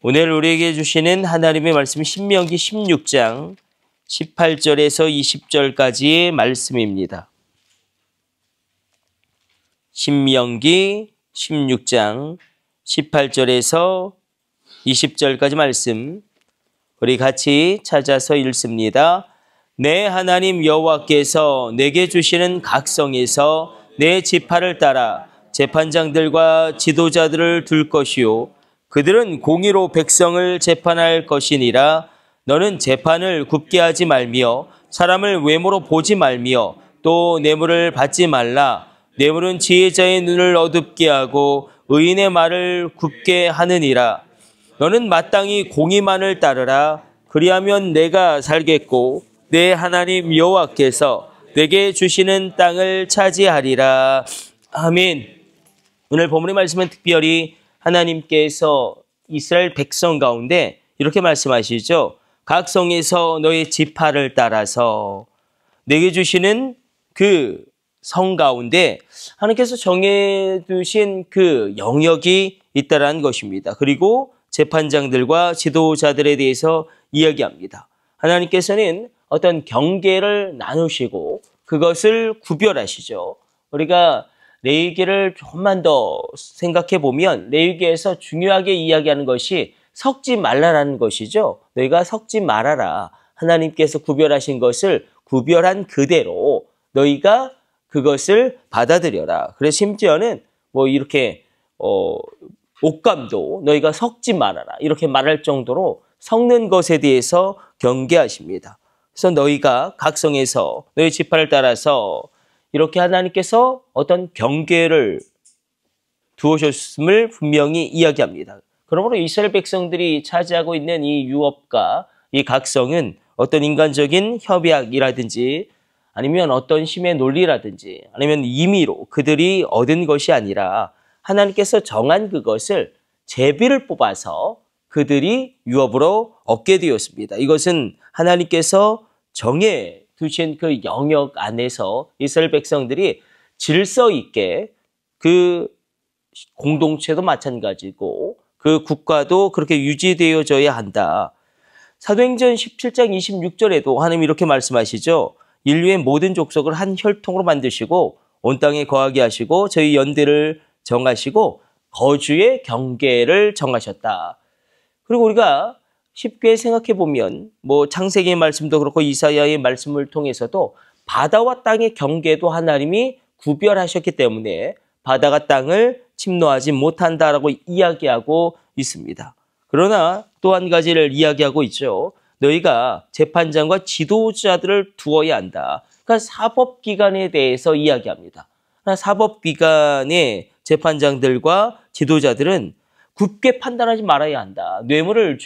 오늘 우리에게 주시는 하나님의 말씀 신명기 16장 18절에서 20절까지의 말씀입니다. 신명기 16장 18절에서 20절까지 말씀 우리 같이 찾아서 읽습니다. 내 하나님 여호와께서 내게 주시는 각성에서 내 지파를 따라 재판장들과 지도자들을 둘 것이요 그들은 공의로 백성을 재판할 것이니라. 너는 재판을 굽게 하지 말며 사람을 외모로 보지 말며 또 뇌물을 받지 말라. 뇌물은 지혜자의 눈을 어둡게 하고 의인의 말을 굽게 하느니라. 너는 마땅히 공의만을 따르라. 그리하면 내가 살겠고 내 하나님 여호와께서 내게 주시는 땅을 차지하리라. 아멘. 오늘 본문의 말씀은 특별히 하나님께서 이스라엘 백성 가운데 이렇게 말씀하시죠. 각 성에서 너의 지파를 따라서 내게 주시는 그 성 가운데 하나님께서 정해두신 그 영역이 있다라는 것입니다. 그리고 재판장들과 지도자들에 대해서 이야기합니다. 하나님께서는 어떤 경계를 나누시고 그것을 구별하시죠. 우리가 레위기를 조금만 더 생각해 보면 레위기에서 중요하게 이야기하는 것이 섞지 말라라는 것이죠. 너희가 섞지 말아라. 하나님께서 구별하신 것을 구별한 그대로 너희가 그것을 받아들여라. 그래서 심지어는 뭐 이렇게 옷감도 너희가 섞지 말아라. 이렇게 말할 정도로 섞는 것에 대해서 경계하십니다. 그래서 너희가 각성에서 너희 지파를 따라서 이렇게 하나님께서 어떤 경계를 두으셨음을 분명히 이야기합니다. 그러므로 이스라엘 백성들이 차지하고 있는 이 유업과 이 각성은 어떤 인간적인 협약이라든지 아니면 어떤 힘의 논리라든지 아니면 임의로 그들이 얻은 것이 아니라 하나님께서 정한 그것을 제비를 뽑아서 그들이 유업으로 얻게 되었습니다. 이것은 하나님께서 정해 두신 그 영역 안에서 이스라엘 백성들이 질서 있게 그 공동체도 마찬가지고 그 국가도 그렇게 유지되어져야 한다. 사도행전 17장 26절에도 하나님이 이렇게 말씀하시죠. 인류의 모든 족속을 한 혈통으로 만드시고 온 땅에 거하게 하시고 저희 연대를 정하시고 거주의 경계를 정하셨다. 그리고 우리가 쉽게 생각해 보면 뭐 창세기의 말씀도 그렇고 이사야의 말씀을 통해서도 바다와 땅의 경계도 하나님이 구별하셨기 때문에 바다가 땅을 침노하지 못한다라고 이야기하고 있습니다. 그러나 또 한 가지를 이야기하고 있죠. 너희가 재판장과 지도자들을 두어야 한다. 그러니까 사법기관에 대해서 이야기합니다. 사법기관의 재판장들과 지도자들은 굳게 판단하지 말아야 한다. 뇌물을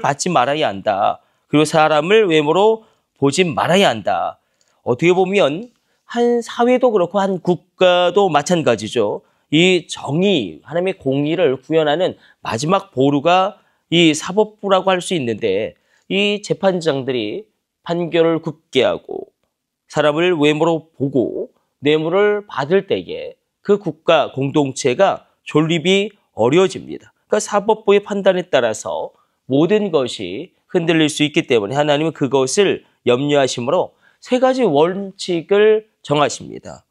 받지 말아야 한다. 그리고 사람을 외모로 보지 말아야 한다. 어떻게 보면 한 사회도 그렇고 한 국가도 마찬가지죠. 이 정의, 하나님의 공의를 구현하는 마지막 보루가 이 사법부라고 할 수 있는데 이 재판장들이 판결을 굽게 하고 사람을 외모로 보고 뇌물을 받을 때에 그 국가 공동체가 존립이 어려워집니다. 그러니까 사법부의 판단에 따라서 모든 것이 흔들릴 수 있기 때문에 하나님은 그것을 염려하심으로 세 가지 원칙을 정하십니다.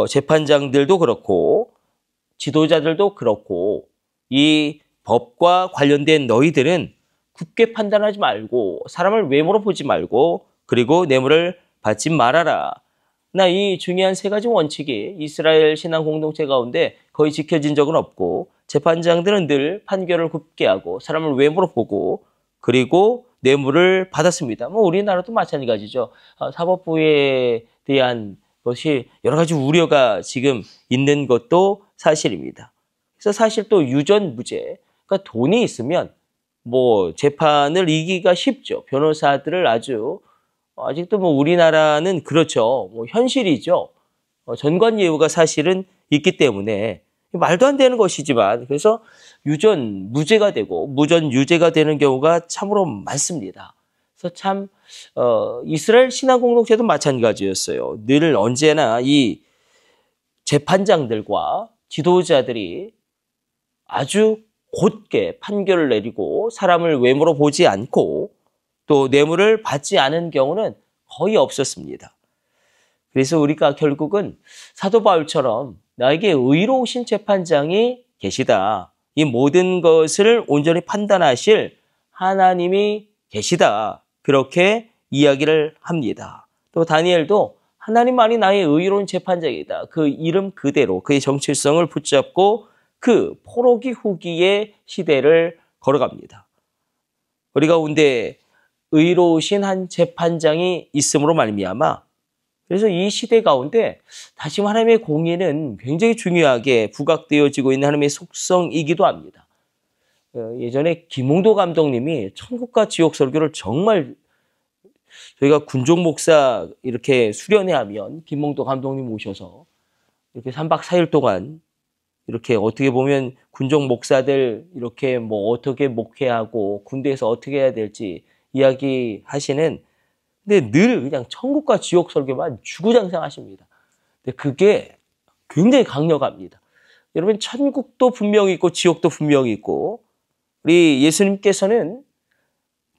재판장들도 그렇고 지도자들도 그렇고 이 법과 관련된 너희들은 굳게 판단하지 말고 사람을 외모로 보지 말고 그리고 뇌물을 받지 말아라. 이 중요한 세 가지 원칙이 이스라엘 신앙 공동체 가운데 거의 지켜진 적은 없고 재판장들은 늘 판결을 굽게 하고 사람을 외모로 보고 그리고 뇌물을 받았습니다. 뭐 우리나라도 마찬가지죠. 사법부에 대한 것이 여러 가지 우려가 지금 있는 것도 사실입니다. 그래서 사실 또 유전무죄, 그러니까 돈이 있으면 뭐 재판을 이기기가 쉽죠. 변호사들을 아직도 뭐 우리나라는 그렇죠. 뭐 현실이죠. 전관예우가 사실은 있기 때문에 말도 안 되는 것이지만 그래서 유전 무죄가 되고 무전 유죄가 되는 경우가 참으로 많습니다. 그래서 참 이스라엘 신앙 공동체도 마찬가지였어요. 늘 언제나 이 재판장들과 지도자들이 아주 곧게 판결을 내리고 사람을 외모로 보지 않고 또 뇌물을 받지 않은 경우는 거의 없었습니다. 그래서 우리가 결국은 사도 바울처럼 나에게 의로우신 재판장이 계시다. 이 모든 것을 온전히 판단하실 하나님이 계시다. 그렇게 이야기를 합니다. 또 다니엘도 하나님만이 나의 의로운 재판장이다. 그 이름 그대로 그의 정체성을 붙잡고 그 포로기 후기의 시대를 걸어갑니다. 우리 가운데 의로우신 한 재판장이 있음으로 말미암아 그래서 이 시대 가운데 다시 하나님의 공의는 굉장히 중요하게 부각되어지고 있는 하나님의 속성이기도 합니다. 예전에 김홍도 감독님이 천국과 지옥 설교를 정말 저희가 군종 목사 이렇게 수련회 하면 김홍도 감독님 오셔서 이렇게 3박 4일 동안 이렇게 어떻게 보면 군종 목사들 이렇게 뭐 어떻게 목회하고 군대에서 어떻게 해야 될지 이야기하시는 근데 늘 그냥 천국과 지옥 설교만 주구장창하십니다. 근데 그게 굉장히 강력합니다. 여러분 천국도 분명히 있고 지옥도 분명히 있고 우리 예수님께서는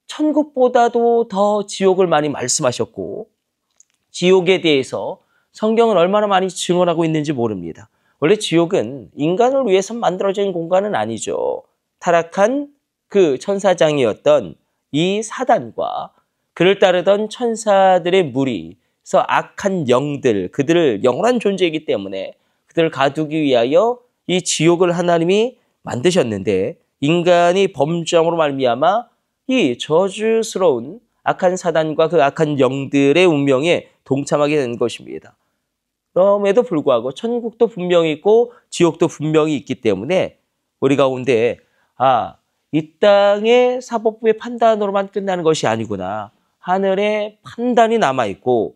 천국보다도 더 지옥을 많이 말씀하셨고 지옥에 대해서 성경은 얼마나 많이 증언하고 있는지 모릅니다. 원래 지옥은 인간을 위해서 만들어진 공간은 아니죠. 타락한 그 천사장이었던 이 사단과 그를 따르던 천사들의 무리에서 악한 영들, 그들을 영원한 존재이기 때문에 그들을 가두기 위하여 이 지옥을 하나님이 만드셨는데 인간이 범죄함으로 말미암아 이 저주스러운 악한 사단과 그 악한 영들의 운명에 동참하게 된 것입니다. 그럼에도 불구하고 천국도 분명히 있고 지옥도 분명히 있기 때문에 우리 가운데 이 땅의 사법부의 판단으로만 끝나는 것이 아니구나. 하늘의 판단이 남아있고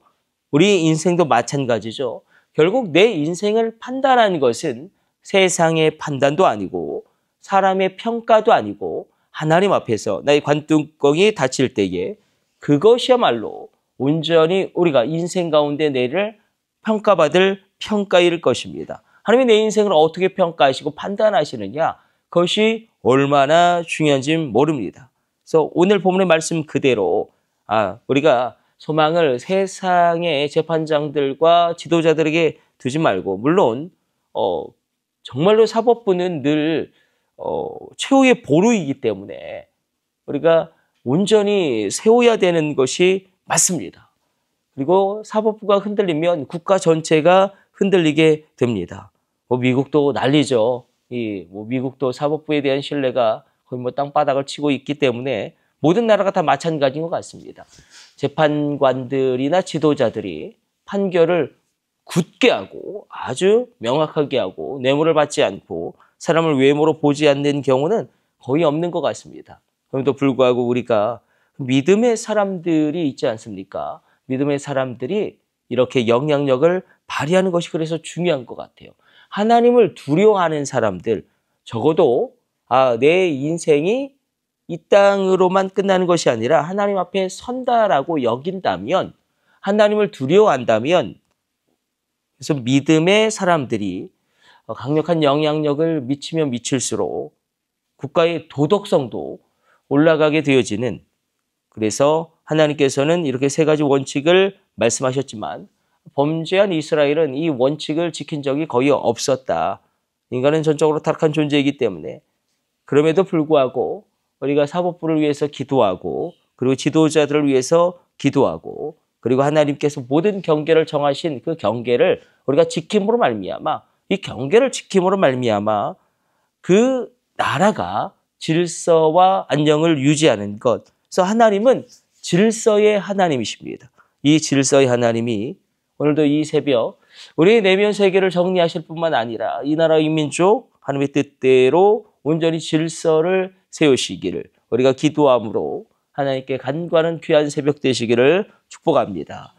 우리 인생도 마찬가지죠. 결국 내 인생을 판단하는 것은 세상의 판단도 아니고 사람의 평가도 아니고 하나님 앞에서 나의 관뚜껑이 닫힐 때에 그것이야말로 온전히 우리가 인생 가운데 내를 평가받을 평가일 것입니다. 하나님이 내 인생을 어떻게 평가하시고 판단하시느냐 그것이 얼마나 중요한지 모릅니다. 그래서 오늘 본문의 말씀 그대로 우리가 소망을 세상의 재판장들과 지도자들에게 두지 말고 물론 정말로 사법부는 늘 최후의 보루이기 때문에 우리가 온전히 세워야 되는 것이 맞습니다. 그리고 사법부가 흔들리면 국가 전체가 흔들리게 됩니다. 미국도 난리죠. 미국도 사법부에 대한 신뢰가 거의 땅바닥을 치고 있기 때문에 모든 나라가 다 마찬가지인 것 같습니다. 재판관들이나 지도자들이 판결을 굳게 하고 아주 명확하게 하고 뇌물을 받지 않고 사람을 외모로 보지 않는 경우는 거의 없는 것 같습니다. 그럼에도 불구하고 우리가 믿음의 사람들이 있지 않습니까? 믿음의 사람들이 이렇게 영향력을 발휘하는 것이 그래서 중요한 것 같아요. 하나님을 두려워하는 사람들, 적어도 내 인생이 이 땅으로만 끝나는 것이 아니라 하나님 앞에 선다라고 여긴다면, 하나님을 두려워한다면, 그래서 믿음의 사람들이 강력한 영향력을 미치면 미칠수록 국가의 도덕성도 올라가게 되어지는, 그래서 하나님께서는 이렇게 세 가지 원칙을 말씀하셨지만 범죄한 이스라엘은 이 원칙을 지킨 적이 거의 없었다. 인간은 전적으로 타락한 존재이기 때문에 그럼에도 불구하고 우리가 사법부를 위해서 기도하고 그리고 지도자들을 위해서 기도하고 그리고 하나님께서 모든 경계를 정하신 그 경계를 우리가 지킴으로 말미암아 이 경계를 지킴으로 말미암아 그 나라가 질서와 안녕을 유지하는 것. 그래서 하나님은 질서의 하나님이십니다. 이 질서의 하나님이 오늘도 이 새벽 우리의 내면 세계를 정리하실 뿐만 아니라 이 나라 인민족 하나님의 뜻대로 온전히 질서를 세우시기를 우리가 기도함으로 하나님께 간구하는 귀한 새벽 되시기를 축복합니다.